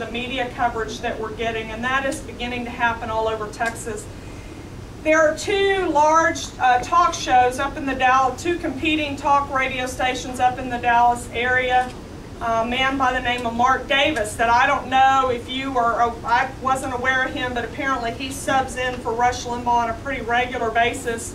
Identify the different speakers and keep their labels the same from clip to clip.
Speaker 1: the media coverage that we're getting, and that is beginning to happen all over Texas. There are two large talk shows up in the Dallas, two competing talk radio stations up in the Dallas area. A man by the name of Mark Davis, that I don't know if you are, I wasn't aware of him, but apparently he subs in for Rush Limbaugh on a pretty regular basis.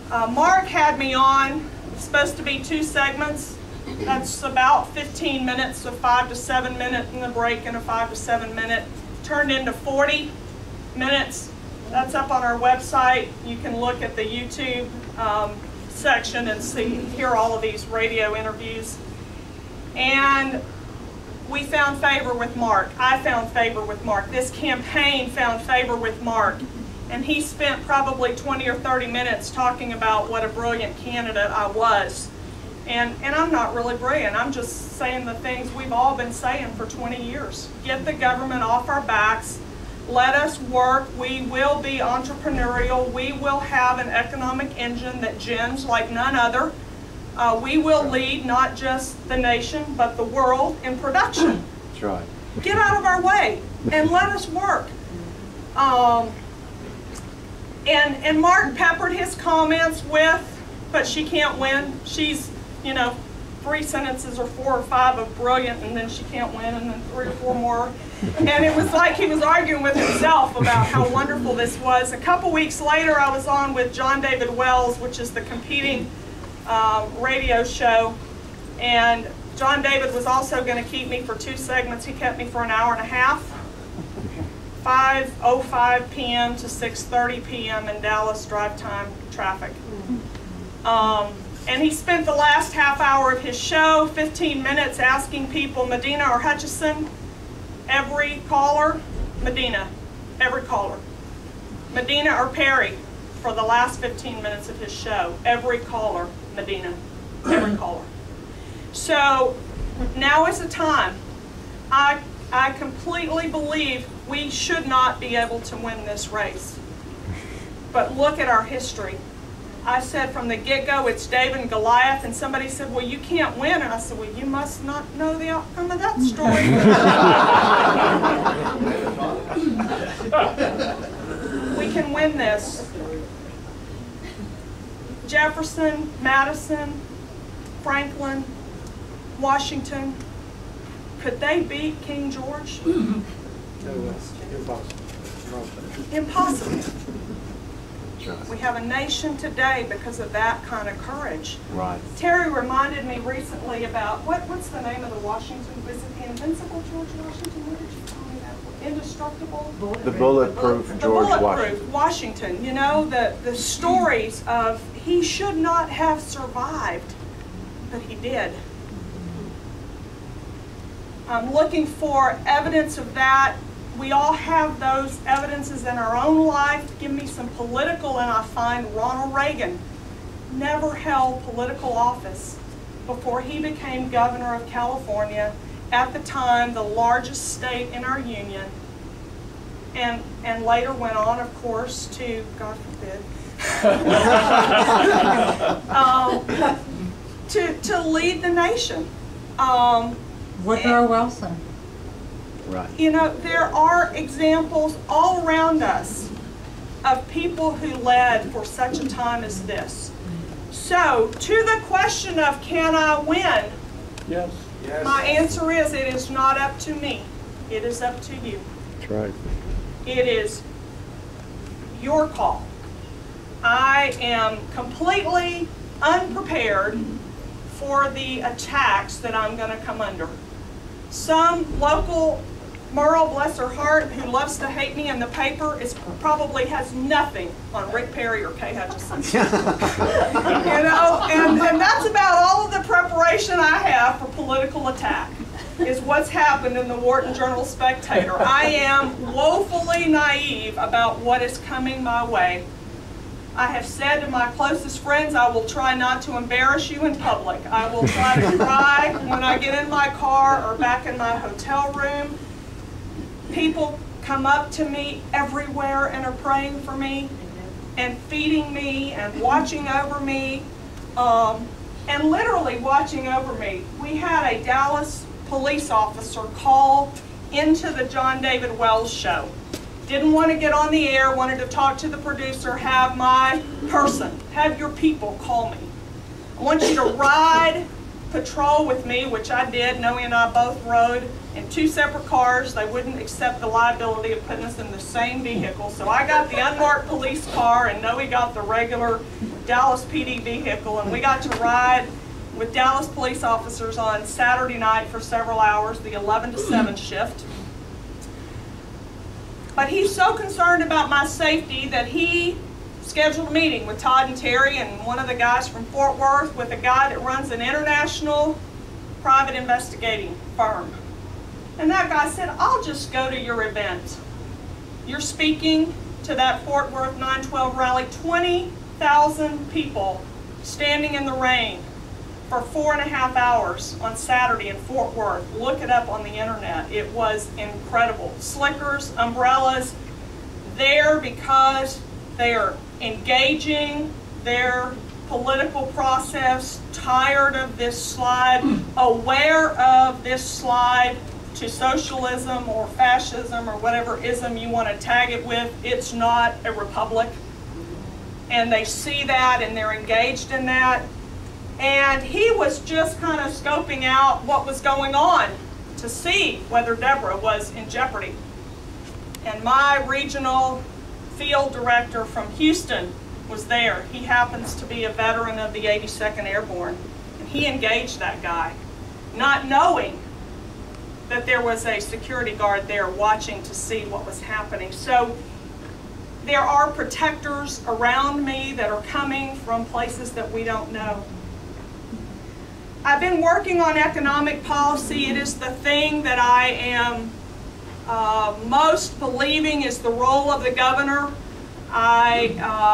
Speaker 1: Mark had me on, it's supposed to be 2 segments. That's about 15 minutes, a 5 to 7 minute in the break and a 5 to 7 minute. Turned into 40 minutes. That's up on our website. You can look at the YouTube section and hear all of these radio interviews. And we found favor with Mark. I found favor with Mark. This campaign found favor with Mark. And he spent probably 20 or 30 minutes talking about what a brilliant candidate I was. And I'm not really brilliant. I'm just saying the things we've all been saying for 20 years. Get the government off our backs. Let us work. We will be entrepreneurial. We will have an economic engine that gens like none other. We will lead not just the nation, but the world in production.
Speaker 2: That's right.
Speaker 1: Get out of our way and let us work. And Mark peppered his comments with, but she can't win. She's, you know, 3 sentences or 4 or 5 of brilliant, and then she can't win, and then 3 or 4 more. And it was like he was arguing with himself about how wonderful this was. A couple weeks later, I was on with John David Wells, which is the competing radio show, and John David was also going to keep me for 2 segments. He kept me for an hour and a half, 5:05 p.m. to 6:30 p.m. in Dallas drive time traffic. And he spent the last half hour of his show, 15 minutes, asking people, Medina or Hutchison, every caller, Medina, every caller. Medina or Perry, for the last 15 minutes of his show, every caller, Medina, every caller. So now is the time. I completely believe we should not be able to win this race. But look at our history. I said from the get-go, it's David and Goliath, and somebody said, well, you can't win. And I said, well, you must not know the outcome of that story. We can win this. Jefferson, Madison, Franklin, Washington, could they beat King George? Impossible. We have a nation today because of that kind of courage.
Speaker 2: Right.
Speaker 1: Terry reminded me recently about, what's the name of the Washington? Was it the Invincible George Washington? What did you call me that? Indestructible?
Speaker 2: The bulletproof George
Speaker 1: Bulletproof Washington. You know, the stories of he should not have survived, but he did. I'm looking for evidence of that. We all have those evidences in our own life. Give me some political, and I find Ronald Reagan never held political office before he became governor of California, at the time the largest state in our union, and later went on, of course, to, God forbid, to lead the nation.
Speaker 3: Woodrow Wilson.
Speaker 2: Right.
Speaker 1: You know, there are examples all around us of people who led for such a time as this. So, to the question of can I win?
Speaker 2: Yes.
Speaker 4: Yes.
Speaker 1: My answer is it is not up to me. It is up to you.
Speaker 2: That's right.
Speaker 1: It is your call. I am completely unprepared for the attacks that I'm going to come under. Some local Merle, bless her heart, who loves to hate me in the paper, probably has nothing on Rick Perry or Kay Hutchison. You know, and that's about all of the preparation I have for political attack, is what's happened in the Wharton Journal-Spectator. I am woefully naive about what is coming my way. I have said to my closest friends, I will try not to embarrass you in public. I will try to cry when I get in my car or back in my hotel room. People come up to me everywhere and are praying for me and feeding me and watching over me, and literally watching over me. We had a Dallas police officer call into the John David Wells show. Didn't want to get on the air, wanted to talk to the producer, have my person, have your people call me. I want you to ride patrol with me, which I did. Noe and I both rode in 2 separate cars. They wouldn't accept the liability of putting us in the same vehicle. So I got the unmarked police car and Noe got the regular Dallas PD vehicle, and we got to ride with Dallas police officers on Saturday night for several hours, the 11 to 7 shift. But he's so concerned about my safety that he scheduled a meeting with Todd and Terry and one of the guys from Fort Worth with a guy that runs an international private investigating firm. And that guy said, I'll just go to your event. You're speaking to that Fort Worth 912 rally, 20,000 people standing in the rain for 4.5 hours on Saturday in Fort Worth. Look it up on the internet. It was incredible. Slickers, umbrellas, there because they are engaging their political process, tired of this slide, aware of this slide to socialism or fascism or whatever ism you want to tag it with. It's not a republic. And they see that and they're engaged in that. And he was just kind of scoping out what was going on to see whether Deborah was in jeopardy. And my regional field director from Houston was there. He happens to be a veteran of the 82nd Airborne. And he engaged that guy, not knowing that there was a security guard there watching to see what was happening. So there are protectors around me that are coming from places that we don't know. I've been working on economic policy. It is the thing that I am most believing is the role of the governor. I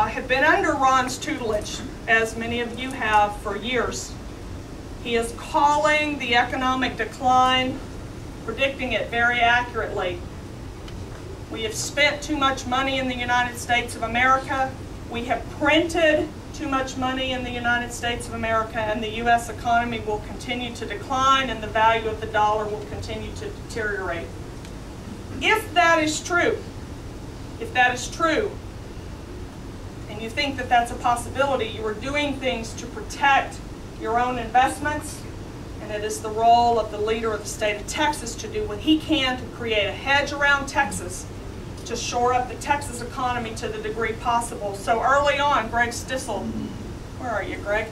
Speaker 1: have been under Ron's tutelage, as many of you have, for years. He is calling the economic decline, predicting it very accurately. We have spent too much money in the United States of America. We have printed too much money in the United States of America, and the U.S. economy will continue to decline and the value of the dollar will continue to deteriorate. If that is true, and you think that that's a possibility, you are doing things to protect your own investments, and it is the role of the leader of the state of Texas to do what he can to create a hedge around Texas to shore up the Texas economy to the degree possible. So early on, Greg Stissel, where are you, Greg?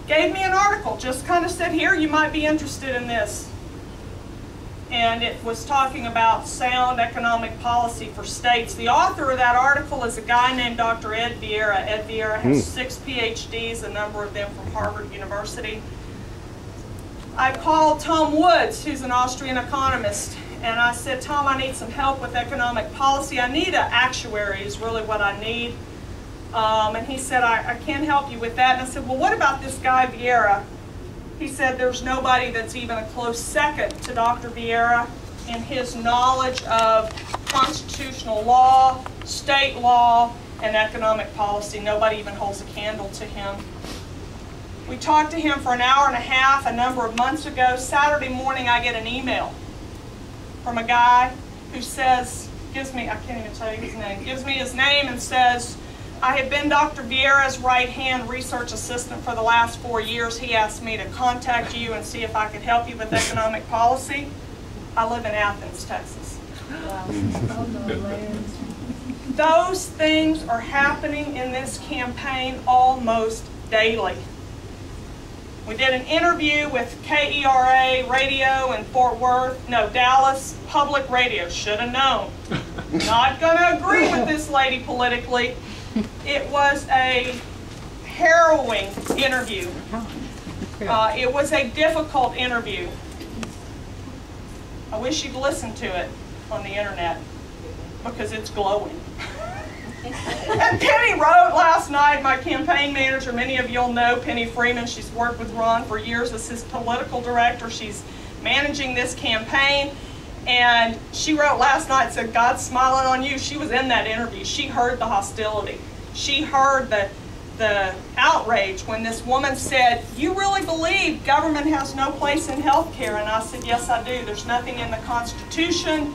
Speaker 1: Gave me an article, just kind of said, here, you might be interested in this. And it was talking about sound economic policy for states. The author of that article is a guy named Dr. Ed Vieira. Ed Vieira has 6 PhDs, a number of them from Harvard University. I called Tom Woods, who's an Austrian economist, and I said, Tom, I need some help with economic policy. I need an actuary is really what I need. And he said, I can't help you with that. And I said, well, what about this guy Vieira? He said, there's nobody that's even a close second to Dr. Vieira in his knowledge of constitutional law, state law, and economic policy. Nobody even holds a candle to him. We talked to him for an hour and a half a number of months ago. Saturday morning, I get an email from a guy who says, I can't even tell you his name, gives me his name and says, I have been Dr. Vieira's right-hand research assistant for the last 4 years. He asked me to contact you and see if I could help you with economic policy. I live in Athens, Texas. Those things are happening in this campaign almost daily. We did an interview with KERA radio in Dallas Public Radio. Should have known. Not going to agree with this lady politically. It was a harrowing interview. It was a difficult interview. I wish you'd listened to it on the internet because it's glowing. And Penny wrote last night, my campaign manager, many of you'll know Penny Freeman. She's worked with Ron for years as his political director. She's managing this campaign. And she wrote last night, said, God's smiling on you. She was in that interview. She heard the hostility. She heard the the outrage when this woman said, "You really believe government has no place in health care?" And I said, "Yes, I do. There's nothing in the Constitution